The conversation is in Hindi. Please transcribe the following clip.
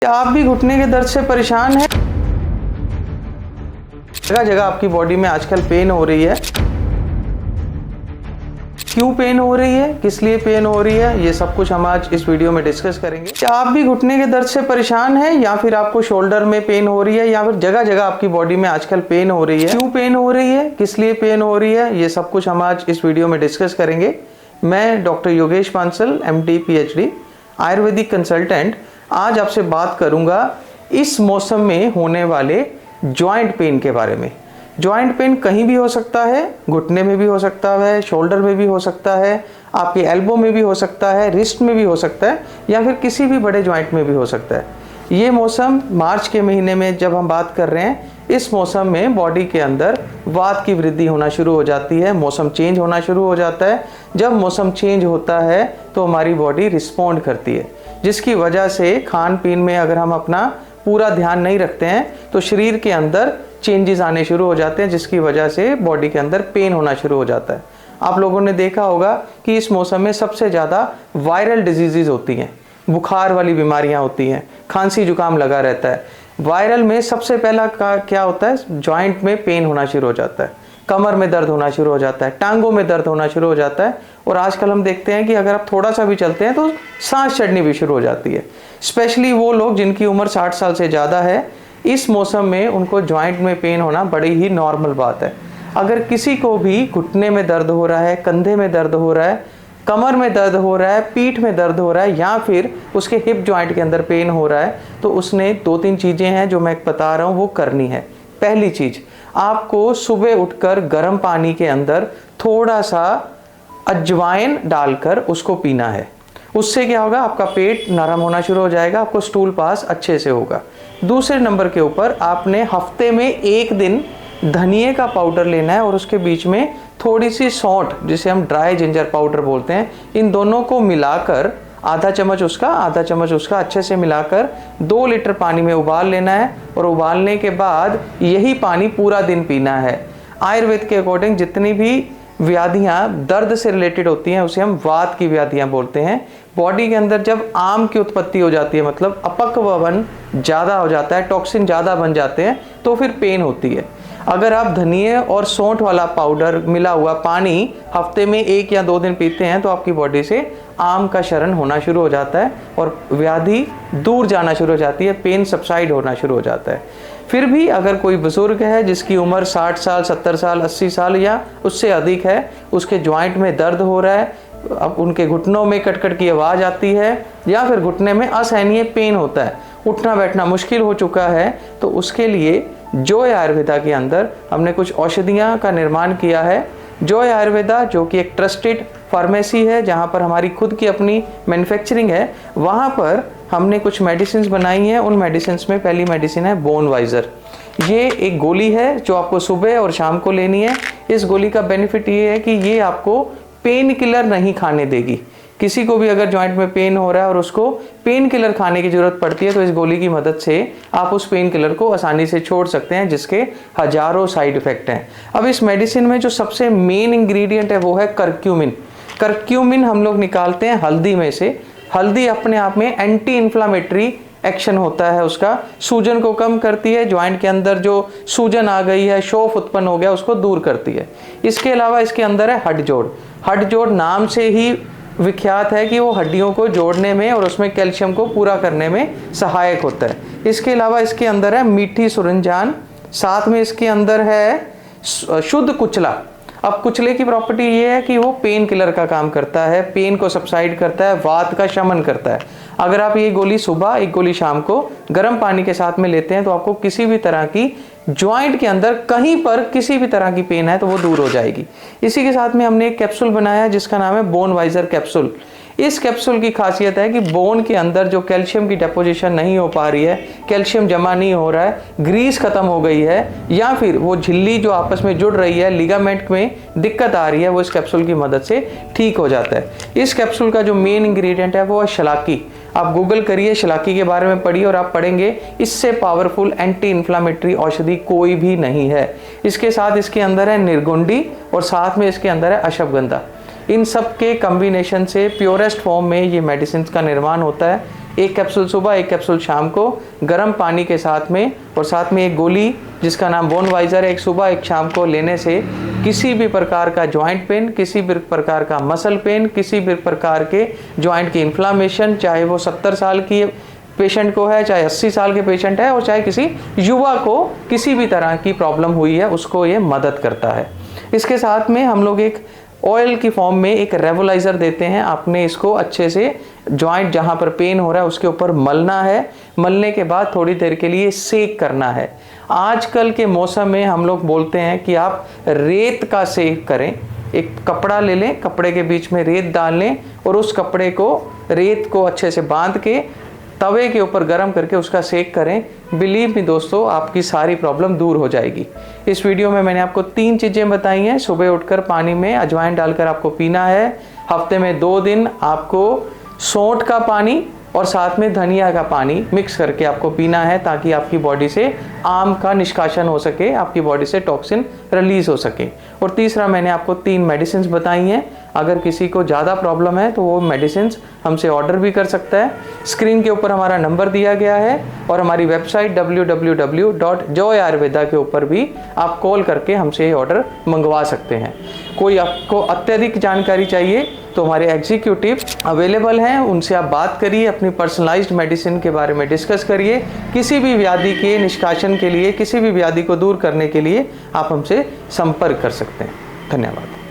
क्या आप भी घुटने के दर्द से परेशान हैं? जगह जगह आपकी बॉडी में आजकल पेन हो रही है। क्यों पेन हो रही है, किस लिए पेन हो रही है, ये सब कुछ हम आज इस वीडियो में डिस्कस करेंगे। क्या आप भी घुटने के दर्द से परेशान हैं या फिर आपको शोल्डर में पेन हो रही है या फिर जगह जगह आपकी बॉडी में आजकल पेन हो रही है? क्यों पेन हो रही है, किस लिए पेन हो रही है, ये सब कुछ हम आज इस वीडियो में डिस्कस करेंगे। मैं doctor Yogesh Bansal, MD PhD, Ayurvedic consultant, आज आपसे बात करूंगा इस मौसम में होने वाले जॉइंट पेन के बारे में। जॉइंट पेन कहीं भी हो सकता है, घुटने में भी हो सकता है, शोल्डर में भी हो सकता है, आपके एल्बो में भी हो सकता है, रिस्ट में भी हो सकता है या फिर किसी भी बड़े जॉइंट में भी हो सकता है। ये मौसम मार्च के महीने में जब हम बात कर रहे हैं, इस मौसम में बॉडी के अंदर वात की वृद्धि होना शुरू हो जाती है, मौसम चेंज होना शुरू हो जाता है। जब मौसम चेंज होता है तो हमारी बॉडी रिस्पॉन्ड करती है, जिसकी वजह से खान पीन में अगर हम अपना पूरा ध्यान नहीं रखते हैं तो शरीर के अंदर चेंजेस आने शुरू हो जाते हैं, जिसकी वजह से बॉडी के अंदर पेन होना शुरू हो जाता है। आप लोगों ने देखा होगा कि इस मौसम में सबसे ज़्यादा वायरल डिजीज़ होती हैं, बुखार वाली बीमारियां होती हैं, खांसी जुकाम लगा रहता है। वायरल में सबसे पहला क्या होता है, जॉइंट में पेन होना शुरू हो जाता है, कमर में दर्द होना शुरू हो जाता है, टांगों में दर्द होना शुरू हो जाता है और आजकल हम देखते हैं कि अगर आप थोड़ा सा भी चलते हैं तो सांस चढ़नी भी शुरू हो जाती है। स्पेशली वो लोग जिनकी उम्र 60 साल से ज़्यादा है, इस मौसम में उनको जॉइंट में पेन होना बड़ी ही नॉर्मल बात है। अगर किसी को भी घुटने में दर्द हो रहा है, कंधे में दर्द हो रहा है, कमर में दर्द हो रहा है, पीठ में दर्द हो रहा है या फिर उसके हिप जॉइंट के अंदर पेन हो रहा है, तो उसने 2-3 चीज़ें हैं जो मैं बता रहा हूँ वो करनी है। पहली चीज़, आपको सुबह उठकर गर्म पानी के अंदर थोड़ा सा अजवाइन डालकर उसको पीना है। उससे क्या होगा, आपका पेट नरम होना शुरू हो जाएगा, आपको स्टूल पास अच्छे से होगा। दूसरे नंबर के ऊपर आपने हफ्ते में 1 दिन धनिए का पाउडर लेना है और उसके बीच में थोड़ी सी सौंठ, जिसे हम ड्राई जिंजर पाउडर बोलते हैं, इन दोनों को मिलाकर आधा चम्मच उसका अच्छे से मिलाकर 2 लीटर पानी में उबाल लेना है और उबालने के बाद यही पानी पूरा दिन पीना है। आयुर्वेद के अकॉर्डिंग जितनी भी व्याधियाँ दर्द से रिलेटेड होती हैं उसे हम वात की व्याधियाँ बोलते हैं। बॉडी के अंदर जब आम की उत्पत्ति हो जाती है, मतलब अपक्ववन ज़्यादा हो जाता है, टॉक्सिन ज़्यादा बन जाते हैं, तो फिर पेन होती है। अगर आप धनिए और सौंठ वाला पाउडर मिला हुआ पानी हफ्ते में 1 या 2 दिन पीते हैं तो आपकी बॉडी से आम का शरण होना शुरू हो जाता है और व्याधि दूर जाना शुरू हो जाती है, पेन सबसाइड होना शुरू हो जाता है। फिर भी अगर कोई बुजुर्ग है जिसकी उम्र 60 साल, 70 साल, 80 साल या उससे अधिक है, उसके जॉइंट में दर्द हो रहा है, अब उनके घुटनों में कटकट की आवाज़ आती है या फिर घुटने में असहनीय पेन होता है, उठना बैठना मुश्किल हो चुका है, तो उसके लिए जॉय आयुर्वेदा के अंदर हमने कुछ औषधियाँ का निर्माण किया है। जॉय आयुर्वेदा जो कि एक ट्रस्टेड फार्मेसी है, जहाँ पर हमारी खुद की अपनी मैन्युफैक्चरिंग है, वहाँ पर हमने कुछ मेडिसिन बनाई हैं। उन मेडिसिन में पहली मेडिसिन है बोनवाइजर। ये एक गोली है जो आपको सुबह और शाम को लेनी है। इस गोली का बेनिफिट ये है कि ये आपको पेन किलर नहीं खाने देगी। किसी को भी अगर जॉइंट में पेन हो रहा है और उसको पेन किलर खाने की ज़रूरत पड़ती है तो इस गोली की मदद से आप उस पेन किलर को आसानी से छोड़ सकते हैं, जिसके हजारों साइड इफ़ेक्ट हैं। अब इस मेडिसिन में जो सबसे मेन इंग्रेडिएंट है वो है करक्यूमिन। करक्यूमिन हम लोग निकालते हैं हल्दी में से। हल्दी अपने आप में एंटी इन्फ्लामेटरी एक्शन होता है, उसका सूजन को कम करती है, जॉइंट के अंदर जो सूजन आ गई है, शोफ उत्पन्न हो गया, उसको दूर करती है। इसके अलावा इसके अंदर है हड्डजोड़। हड्डजोड़ नाम से ही विख्यात है कि वो हड्डियों को जोड़ने में और उसमें कैल्शियम को पूरा करने में सहायक होता है। इसके अलावा इसके अंदर है मीठी सुरंजान, साथ में इसके अंदर है शुद्ध कुचला। अब कुचले की प्रॉपर्टी ये है कि वो पेन किलर का काम करता है, पेन को सबसाइड करता है, वात का शमन करता है। अगर आप ये गोली सुबह, एक गोली शाम को गर्म पानी के साथ में लेते हैं तो आपको किसी भी तरह की जॉइंट के अंदर कहीं पर किसी भी तरह की पेन है तो वो दूर हो जाएगी। इसी के साथ में हमने एक कैप्सूल बनाया जिसका नाम है बोनवाइजर कैप्सूल। इस कैप्सूल की खासियत है कि बोन के अंदर जो कैल्शियम की डेपोजिशन नहीं हो पा रही है, कैल्शियम जमा नहीं हो रहा है, ग्रीस खत्म हो गई है या फिर वो झिल्ली जो आपस में जुड़ रही है, लिगामेंट में दिक्कत आ रही है, वो इस कैप्सूल की मदद से ठीक हो जाता है। इस कैप्सूल का जो मेन इंग्रेडिएंट है वो है शलाकी। आप गूगल करिए, शलाकी के बारे में पढ़िए और आप पढ़ेंगे इससे पावरफुल एंटी इन्फ्लामेटरी औषधि कोई भी नहीं है। इसके साथ इसके अंदर है निर्गुंडी और साथ में इसके अंदर है अश्वगंधा। इन सब के कॉम्बिनेशन से प्योरेस्ट फॉर्म में ये मेडिसिन का निर्माण होता है। 1 कैप्सूल सुबह 1 कैप्सूल शाम को गर्म पानी के साथ में, और साथ में एक गोली जिसका नाम बोनवाइजर है, एक सुबह एक शाम को लेने से किसी भी प्रकार का जॉइंट पेन, किसी भी प्रकार का मसल पेन, किसी भी प्रकार के जॉइंट की इन्फ्लामेशन, चाहे वो 70 साल की पेशेंट को है, चाहे 80 साल के पेशेंट है, और चाहे किसी युवा को किसी भी तरह की प्रॉब्लम हुई है, उसको ये मदद करता है। इसके साथ में हम लोग एक ऑयल की फॉर्म में एक रेवोलाइज़र देते हैं। आपने इसको अच्छे से जॉइंट जहाँ पर पेन हो रहा है उसके ऊपर मलना है। मलने के बाद थोड़ी देर के लिए सेक करना है। आजकल के मौसम में हम लोग बोलते हैं कि आप रेत का सेक करें। एक कपड़ा ले लें, कपड़े के बीच में रेत डाल लें और उस कपड़े को, रेत को अच्छे से बांध के तवे के ऊपर गर्म करके उसका सेक करें। बिलीव मी दोस्तों, आपकी सारी प्रॉब्लम दूर हो जाएगी। इस वीडियो में मैंने आपको 3 चीज़ें बताई हैं। सुबह उठकर पानी में अजवाइन डालकर आपको पीना है। हफ्ते में 2 दिन आपको सौंठ का पानी और साथ में धनिया का पानी मिक्स करके आपको पीना है, ताकि आपकी बॉडी से आम का निष्कासन हो सके, आपकी बॉडी से टॉक्सिन रिलीज हो सके। और तीसरा, मैंने आपको 3 मेडिसिन बताई हैं। अगर किसी को ज़्यादा प्रॉब्लम है तो वो मेडिसिन हमसे ऑर्डर भी कर सकता है। स्क्रीन के ऊपर हमारा नंबर दिया गया है और हमारी वेबसाइट www.joyayurveda के ऊपर भी आप कॉल करके हमसे ये ऑर्डर मंगवा सकते हैं। कोई आपको अत्यधिक जानकारी चाहिए तो हमारे एग्जीक्यूटिव अवेलेबल हैं, उनसे आप बात करिए, अपनी पर्सनलाइज्ड मेडिसिन के बारे में डिस्कस करिए। किसी भी व्याधि के निष्कासन के लिए, किसी भी व्याधि को दूर करने के लिए आप हमसे संपर्क कर सकते हैं। धन्यवाद।